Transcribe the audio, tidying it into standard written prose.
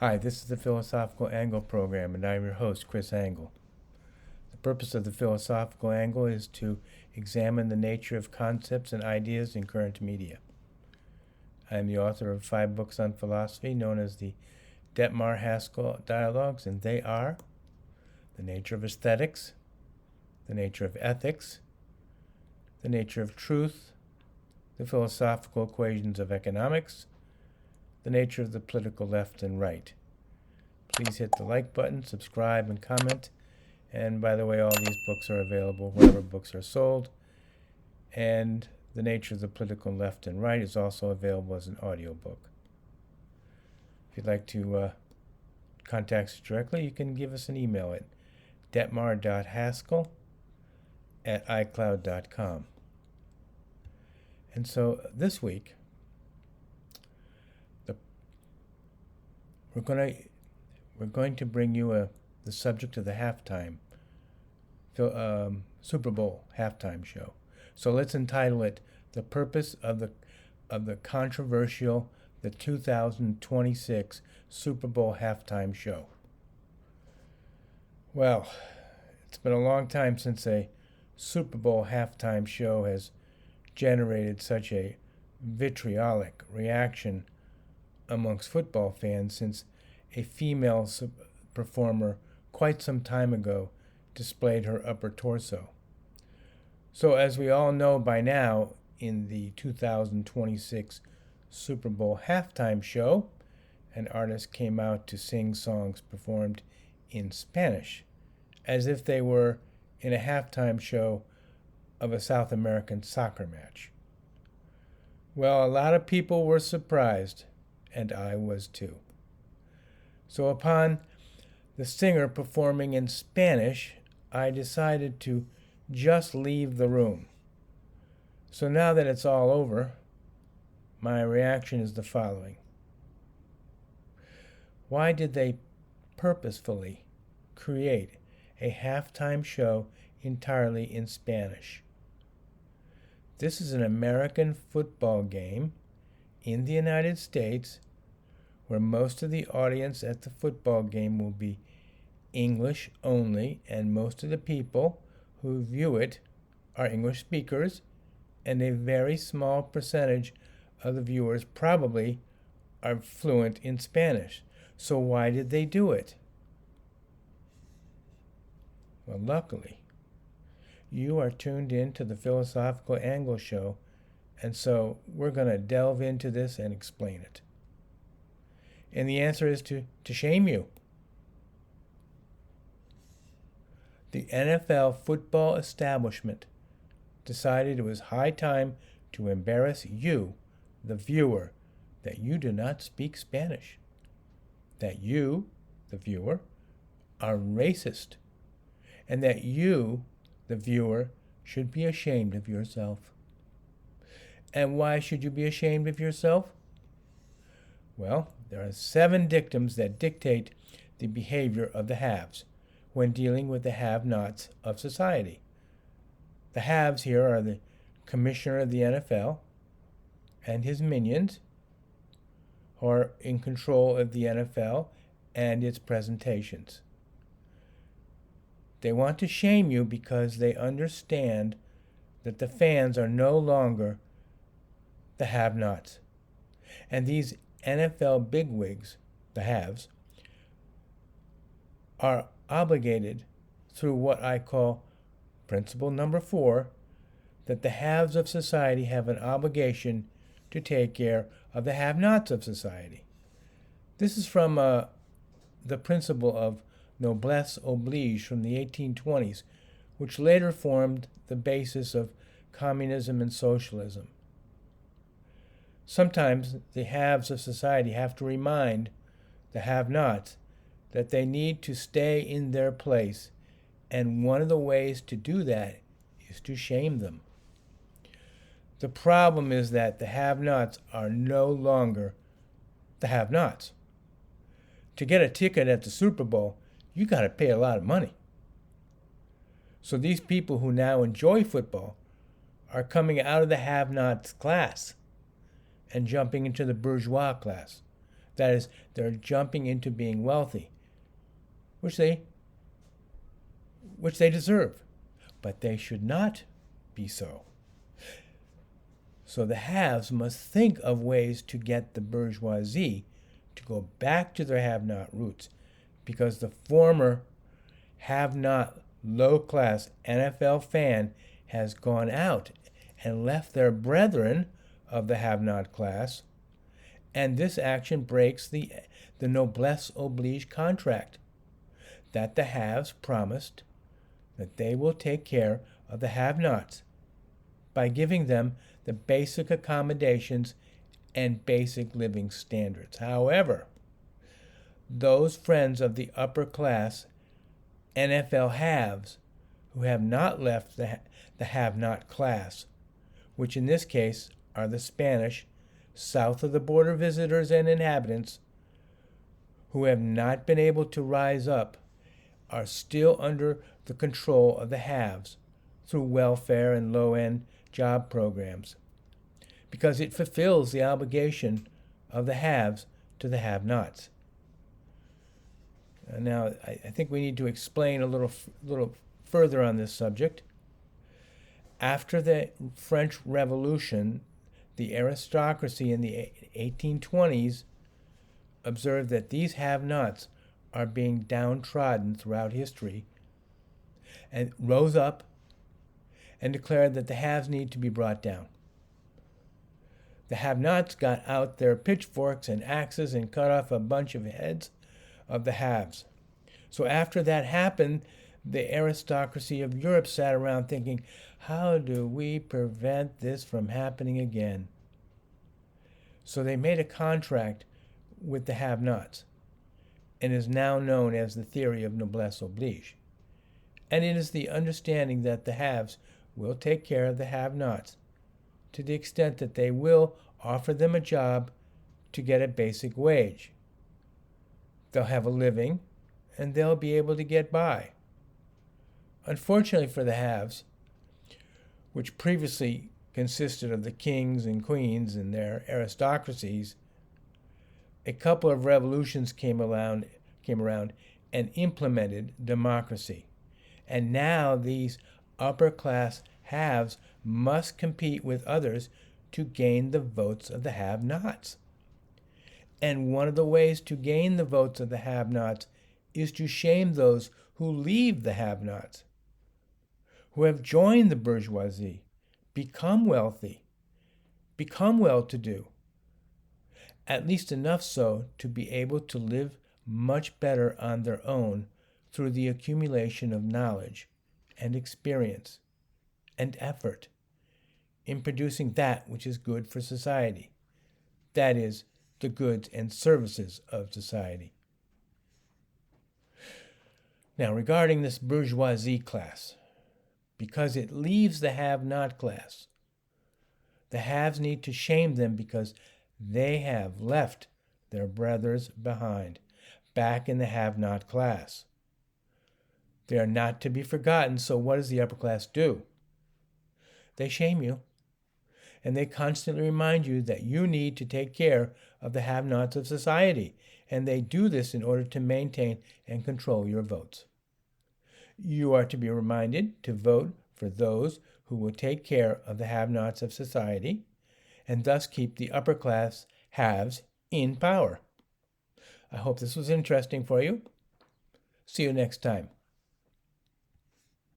Hi, this is the Philosophical Angle program, and I'm your host, Chris Angle. The purpose of the Philosophical Angle is to examine the nature of concepts and ideas in current media. I am the author of 5 books on philosophy known as the Detmar-Haskell Dialogues, and they are The Nature of Aesthetics, The Nature of Ethics, The Nature of Truth, The Philosophical Equations of Economics, The Nature of the Political Left and Right. Please hit the like button, subscribe, and comment. And by the way, all these books are available wherever books are sold. And The Nature of the Political Left and Right is also available as an audiobook. If you'd like to contact us directly, you can give us an email at detmar.haskell@icloud.com. And so this week, we're going to bring you the subject of the Super Bowl halftime show. So let's entitle it "The Purpose of the Controversial the 2026 Super Bowl Halftime Show." Well, it's been a long time since a Super Bowl halftime show has generated such a vitriolic reaction amongst football fans, since a female performer quite some time ago displayed her upper torso. So as we all know by now, in the 2026 Super Bowl halftime show, an artist came out to sing songs performed in Spanish, as if they were in a halftime show of a South American soccer match. Well, a lot of people were surprised, and I was too. So upon the singer performing in Spanish, I decided to just leave the room. So now that it's all over, my reaction is the following. Why did they purposefully create a halftime show entirely in Spanish? This is an American football game in the United States, where most of the audience at the football game will be English only, and most of the people who view it are English speakers, and a very small percentage of the viewers probably are fluent in Spanish. So why did they do it? Well, luckily, you are tuned in to the Philosophical Angle show, and so we're going to delve into this and explain it. And the answer is to shame you. The NFL football establishment decided it was high time to embarrass you, the viewer, that you do not speak Spanish. That you, the viewer, are racist. And that you, the viewer, should be ashamed of yourself. And why should you be ashamed of yourself? Well, there are 7 dictums that dictate the behavior of the haves when dealing with the have-nots of society. The haves here are the commissioner of the NFL and his minions, who are in control of the NFL and its presentations. They want to shame you because they understand that the fans are no longer the have-nots. And these NFL bigwigs, the haves, are obligated through what I call principle number 4, that the haves of society have an obligation to take care of the have-nots of society. This is from the principle of noblesse, oblige from the 1820s, which later formed the basis of communism and socialism. Sometimes the haves of society have to remind the have-nots that they need to stay in their place, and one of the ways to do that is to shame them. The problem is that the have-nots are no longer the have-nots. To get a ticket at the Super Bowl, you got to pay a lot of money. So these people who now enjoy football are coming out of the have-nots class and jumping into the bourgeois class, That is, they're jumping into being wealthy, which they deserve, but they should not be so. So the haves must think of ways to get the bourgeoisie to go back to their have-not roots, because the former have-not low-class NFL fan has gone out and left their brethren of the have-not class, and this action breaks the noblesse oblige contract that the haves promised that they will take care of the have-nots by giving them the basic accommodations and basic living standards. However, those friends of the upper class NFL haves who have not left the have-not class, which in this case are the Spanish south of the border visitors and inhabitants who have not been able to rise up, are still under the control of the haves through welfare and low-end job programs, because it fulfills the obligation of the haves to the have-nots. Now, I think we need to explain a little further on this subject. After the French Revolution, the aristocracy in the 1820s observed that these have-nots are being downtrodden throughout history, and rose up and declared that the haves need to be brought down. The have-nots got out their pitchforks and axes and cut off a bunch of heads of the haves. So after that happened, the aristocracy of Europe sat around thinking, how do we prevent this from happening again? So they made a contract with the have-nots, and is now known as the theory of noblesse oblige. And it is the understanding that the haves will take care of the have-nots to the extent that they will offer them a job to get a basic wage. They'll have a living, and they'll be able to get by. Unfortunately for the haves, which previously consisted of the kings and queens and their aristocracies, a couple of revolutions came around and implemented democracy. And now these upper-class haves must compete with others to gain the votes of the have-nots. And one of the ways to gain the votes of the have-nots is to shame those who leave the have-nots, who have joined the bourgeoisie, become wealthy, become well-to-do, at least enough so to be able to live much better on their own through the accumulation of knowledge and experience and effort in producing that which is good for society, that is, the goods and services of society. Now, regarding this bourgeoisie class, because it leaves the have-not class, the haves need to shame them because they have left their brothers behind, back in the have-not class. They are not to be forgotten, so what does the upper class do? They shame you, and they constantly remind you that you need to take care of the have-nots of society, and they do this in order to maintain and control your votes. You are to be reminded to vote for those who will take care of the have-nots of society, and thus keep the upper class haves in power. I hope this was interesting for you. See you next time.